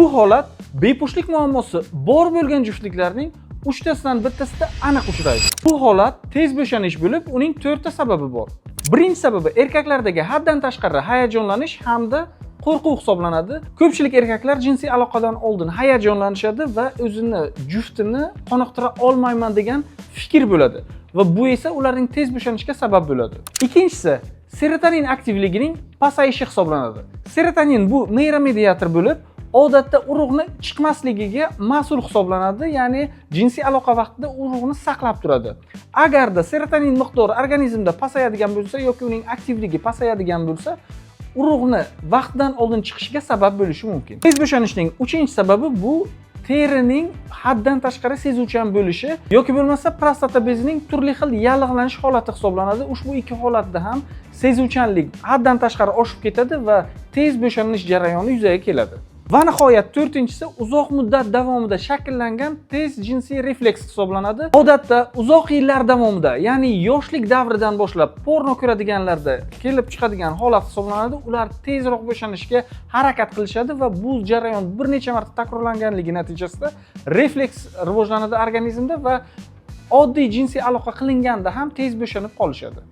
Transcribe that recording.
Bu holat bepushtlik muammosi bor bo'lgan juftliklarning 3tasidan bittasida aniq uchraydi. Bu holat tez bo'shanish bo'lib, uning 4ta sababi bor. Birinchi sababi erkaklardagi haddan tashqari hayajonlanish hamda qo'rquv hisoblanadi. Ko'pchilik erkaklar jinsiy aloqadan oldin hayajonlanishadi va o'zini juftini qoniqtira olmayman degan fikr bo'ladi va bu esa ularning tez bo'shanishga sabab bo'ladi. Ikkinchisi, serotonin aktivligining pasayishi hisoblanadi. Serotonin bu neyromediator bo'lib, odatda urug'ni chiqmasligiga mas'ul hisoblanadi, ya'ni jinsiy aloqa vaqtida urug'ni saqlab turadi. Agarda serotonin miqdori organizmda pasayadigan bo'lsa yoki uning aktivligi pasayadigan bo'lsa, urug'ni vaqtdan oldin chiqishiga sabab bo'lishi mumkin. Tez bo'shanishning 3-sababi bu terining haddan tashqari sezuvchan bo'lishi yoki bo'lmasa prostata bezining turli xil yallig'lanish holati hisoblanadi. Ushbu ikki holatda ham sezuvchanlik haddan tashqari oshib ketadi va tez bo'shanish jarayoni yuzaga keladi. Va nihoyat 4-si uzoq muddat davomida shakllangan tez jinsiy refleks hisoblanadi. Odatda uzoq yillar davomida, ya'ni yoshlik davridan boshlab porno ko'radiganlarda kelib chiqadigan holat hisoblanadi. Ular tezroq bo'shanishga harakat qilishadi va bu jarayon bir necha marta takrorlanganligi natijasida refleks rivojlanadi organizmda va oddiy jinsiy aloqa qilinganda ham tez bo'shanib qolishadi.